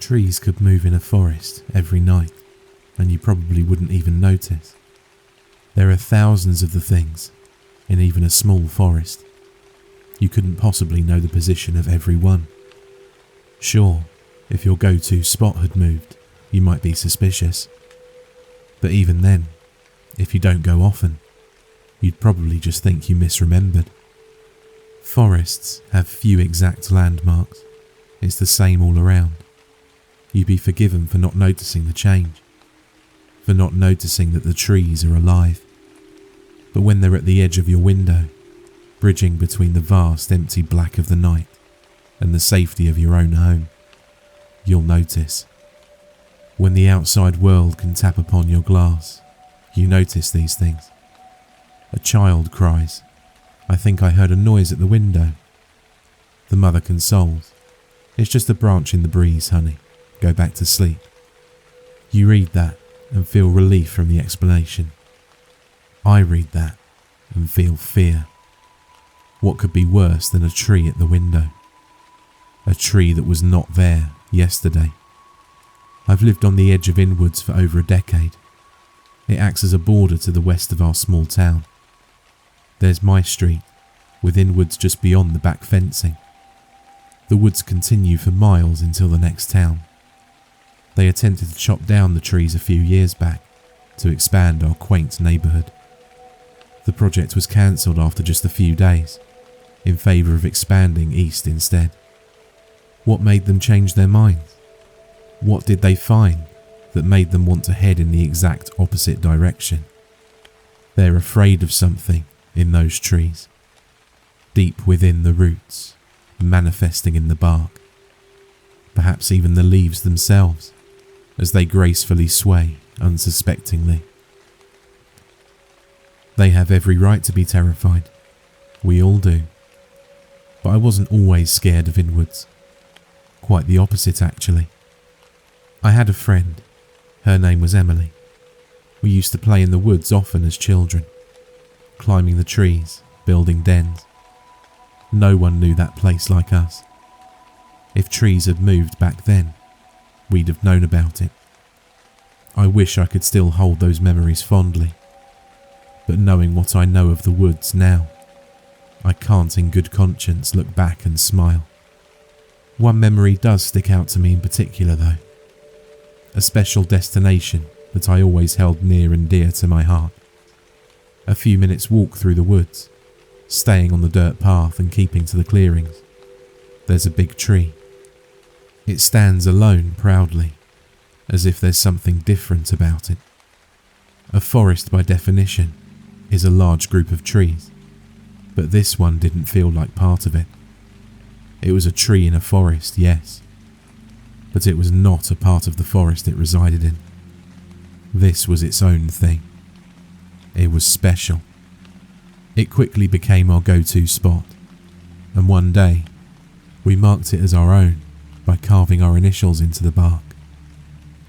Trees could move in a forest every night, and you probably wouldn't even notice. There are thousands of the things in even a small forest. You couldn't possibly know the position of every one. Sure, if your go-to spot had moved, you might be suspicious. But even then, if you don't go often, you'd probably just think you misremembered. Forests have few exact landmarks. It's the same all around. You'd be forgiven for not noticing the change, for not noticing that the trees are alive. But when they're at the edge of your window, bridging between the vast empty black of the night and the safety of your own home, you'll notice. When the outside world can tap upon your glass, you notice these things. A child cries, "I think I heard a noise at the window." The mother consoles, "It's just a branch in the breeze, honey. Go back to sleep." You read that and feel relief from the explanation. I read that and feel fear. What could be worse than a tree at the window? A tree that was not there yesterday. I've lived on the edge of Inwoods for over a decade. It acts as a border to the west of our small town. There's my street, with Inwoods just beyond the back fencing. The woods continue for miles until the next town. They attempted to chop down the trees a few years back to expand our quaint neighbourhood. The project was cancelled after just a few days, in favour of expanding east instead. What made them change their minds? What did they find that made them want to head in the exact opposite direction? They're afraid of something in those trees, deep within the roots, manifesting in the bark, perhaps even the leaves themselves, as they gracefully sway unsuspectingly. They have every right to be terrified. We all do. But I wasn't always scared of Inwoods. Quite the opposite, actually. I had a friend. Her name was Emily. We used to play in the woods often as children, climbing the trees, building dens. No one knew that place like us. If trees had moved back then, we'd have known about it. I wish I could still hold those memories fondly, but knowing what I know of the woods now, I can't in good conscience look back and smile. One memory does stick out to me in particular though. A special destination that I always held near and dear to my heart. A few minutes walk through the woods, staying on the dirt path and keeping to the clearings. There's a big tree. It stands alone proudly, as if there's something different about it. A forest by definition is a large group of trees, but this one didn't feel like part of it. It was a tree in a forest, yes, but it was not a part of the forest it resided in. This was its own thing. It was special. It quickly became our go-to spot, and one day we marked it as our own by carving our initials into the bark.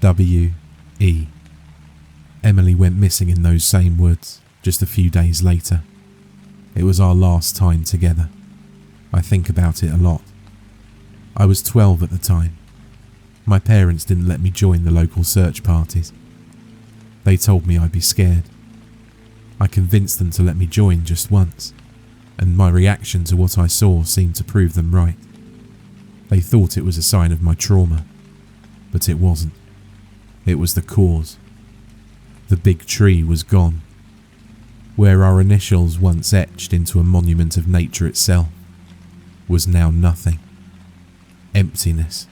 W.E. Emily went missing in those same woods just a few days later. It was our last time together. I think about it a lot. I was 12 at the time. My parents didn't let me join the local search parties. They told me I'd be scared. I convinced them to let me join just once, and my reaction to what I saw seemed to prove them right. They thought it was a sign of my trauma, but it wasn't. It was the cause. The big tree was gone. Where our initials once etched into a monument of nature itself was now nothing. Emptiness.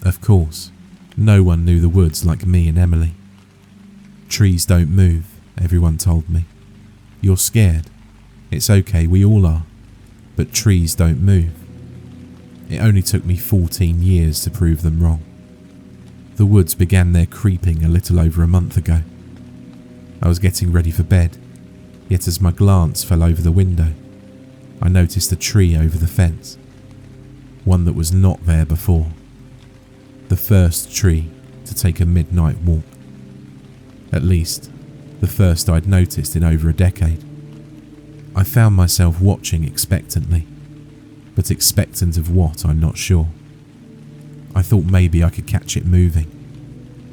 Of course, no one knew the woods like me and Emily. Trees don't move, everyone told me. You're scared. It's okay, we all are. But trees don't move. It only took me 14 years to prove them wrong. The woods began their creeping a little over a month ago. I was getting ready for bed, yet as my glance fell over the window, I noticed a tree over the fence. One that was not there before. The first tree to take a midnight walk. At least, the first I'd noticed in over a decade. I found myself watching expectantly, but expectant of what I'm not sure. I thought maybe I could catch it moving,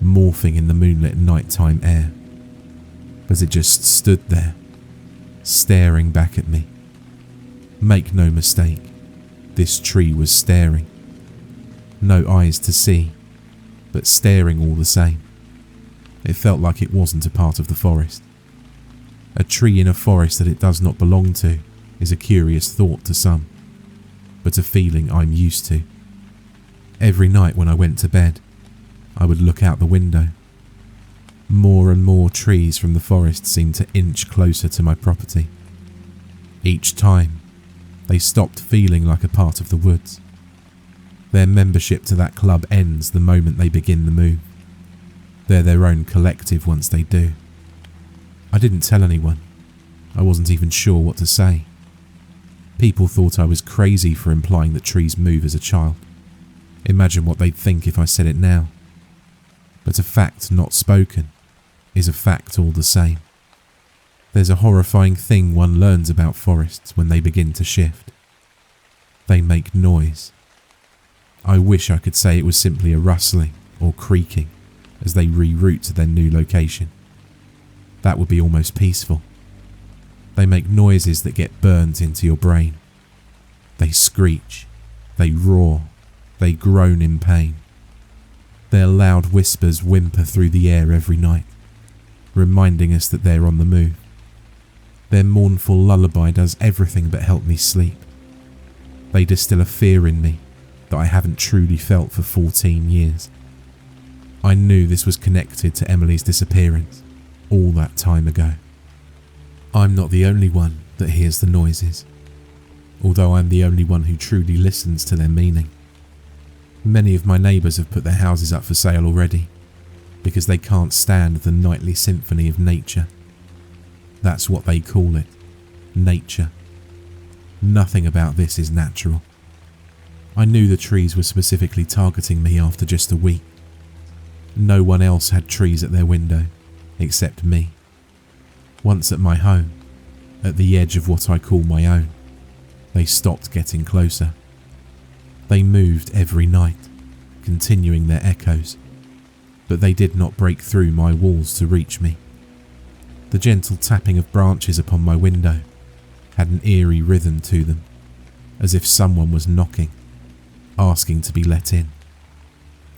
morphing in the moonlit nighttime air. But it just stood there, staring back at me. Make no mistake, this tree was staring. No eyes to see, but staring all the same. It felt like it wasn't a part of the forest. A tree in a forest that it does not belong to is a curious thought to some, but a feeling I'm used to. Every night when I went to bed, I would look out the window. More and more trees from the forest seemed to inch closer to my property. Each time, they stopped feeling like a part of the woods. Their membership to that club ends the moment they begin the move. They're their own collective once they do. I didn't tell anyone. I wasn't even sure what to say. People thought I was crazy for implying that trees move as a child. Imagine what they'd think if I said it now. But a fact not spoken is a fact all the same. There's a horrifying thing one learns about forests when they begin to shift. They make noise. I wish I could say it was simply a rustling or creaking as they reroute to their new location. That would be almost peaceful. They make noises that get burnt into your brain. They screech, they roar, they groan in pain. Their loud whispers whimper through the air every night, reminding us that they're on the move. Their mournful lullaby does everything but help me sleep. They distill a fear in me that I haven't truly felt for 14 years. I knew this was connected to Emily's disappearance all that time ago. I'm not the only one that hears the noises, although I'm the only one who truly listens to their meaning. Many of my neighbours have put their houses up for sale already, because they can't stand the nightly symphony of nature. That's what they call it, nature. Nothing about this is natural. I knew the trees were specifically targeting me after just a week. No one else had trees at their window, except me. Once at my home, at the edge of what I call my own, they stopped getting closer. They moved every night, continuing their echoes, but they did not break through my walls to reach me. The gentle tapping of branches upon my window had an eerie rhythm to them, as if someone was knocking, asking to be let in.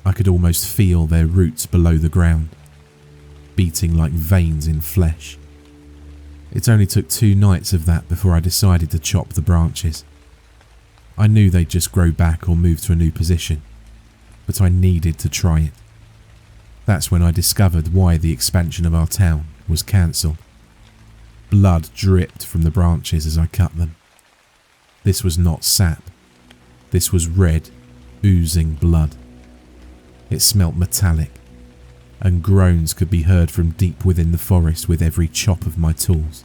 I could almost feel their roots below the ground, beating like veins in flesh. It only took 2 nights of that before I decided to chop the branches. I knew they'd just grow back or move to a new position, but I needed to try it. That's when I discovered why the expansion of our town was cancelled. Blood dripped from the branches as I cut them. This was not sap. This was red, oozing blood. It smelt metallic, and groans could be heard from deep within the forest with every chop of my tools.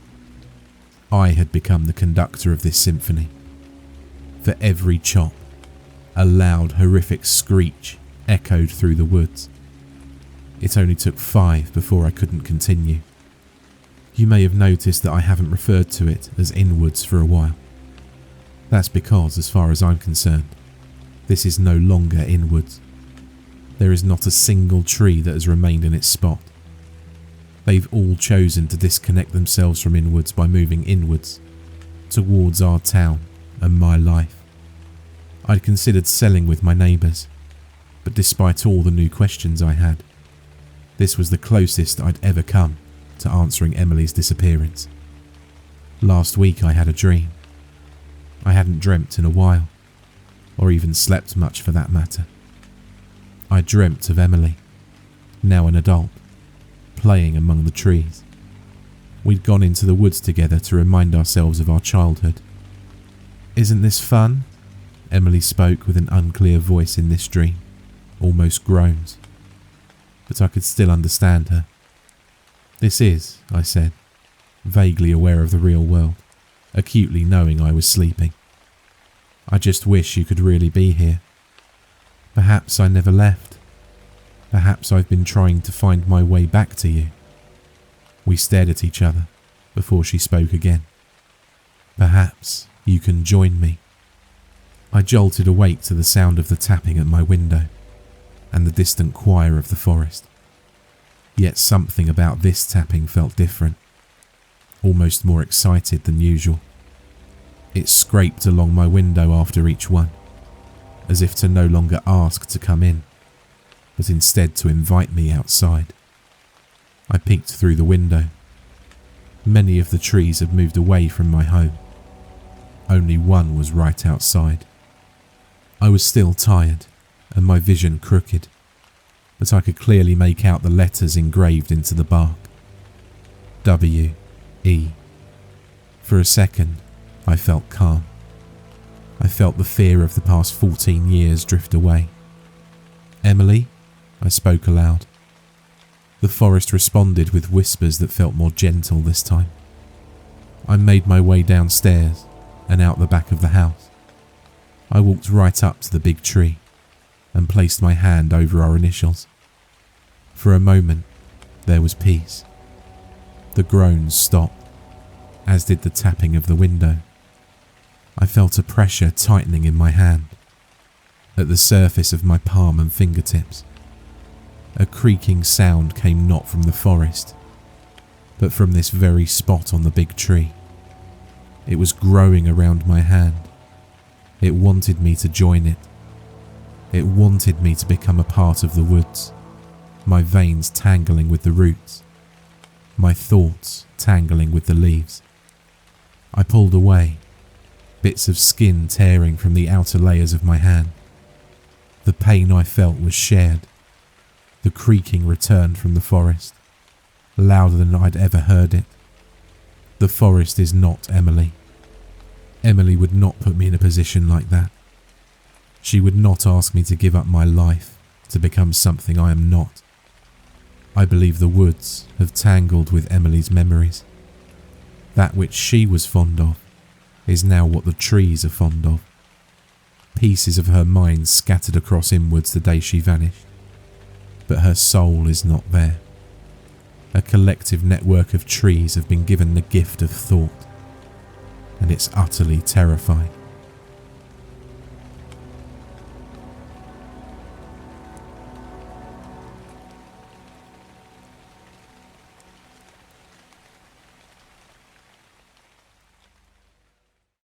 I had become the conductor of this symphony. For every chop, a loud, horrific screech echoed through the woods. It only took 5 before I couldn't continue. You may have noticed that I haven't referred to it as inwards for a while. That's because, as far as I'm concerned, this is no longer inwards. There is not a single tree that has remained in its spot. They've all chosen to disconnect themselves from inwards by moving inwards, towards our town and my life. I'd considered selling with my neighbours, but despite all the new questions I had, this was the closest I'd ever come to answering Emily's disappearance. Last week I had a dream. I hadn't dreamt in a while, or even slept much for that matter. I dreamt of Emily, now an adult, playing among the trees. We'd gone into the woods together to remind ourselves of our childhood. "Isn't this fun?" Emily spoke with an unclear voice in this dream, almost groans. But I could still understand her. "This is," I said, vaguely aware of the real world, acutely knowing I was sleeping. "I just wish you could really be here. Perhaps I never left. Perhaps I've been trying to find my way back to you." We stared at each other before she spoke again. "Perhaps you can join me." I jolted awake to the sound of the tapping at my window. and the distant choir of the forest. Yet something about this tapping felt different, almost more excited than usual. It scraped along my window after each one, as if to no longer ask to come in, but instead to invite me outside. I peeked through the window. Many of the trees had moved away from my home. Only one was right outside. I was still tired and my vision crooked, but I could clearly make out the letters engraved into the bark. W-E. For a second, I felt calm. I felt the fear of the past 14 years drift away. "Emily?" I spoke aloud. The forest responded with whispers that felt more gentle this time. I made my way downstairs and out the back of the house. I walked right up to the big tree and placed my hand over our initials. For a moment, there was peace. The groans stopped, as did the tapping of the window. I felt a pressure tightening in my hand, at the surface of my palm and fingertips. A creaking sound came not from the forest, but from this very spot on the big tree. It was growing around my hand. It wanted me to join it. It wanted me to become a part of the woods, my veins tangling with the roots, my thoughts tangling with the leaves. I pulled away, bits of skin tearing from the outer layers of my hand. The pain I felt was shared. The creaking returned from the forest, louder than I'd ever heard it. The forest is not Emily. Emily would not put me in a position like that. She would not ask me to give up my life to become something I am not. I believe the woods have tangled with Emily's memories. That which she was fond of is now what the trees are fond of. Pieces of her mind scattered across inwards the day she vanished. But her soul is not there. A collective network of trees have been given the gift of thought, and it's utterly terrifying.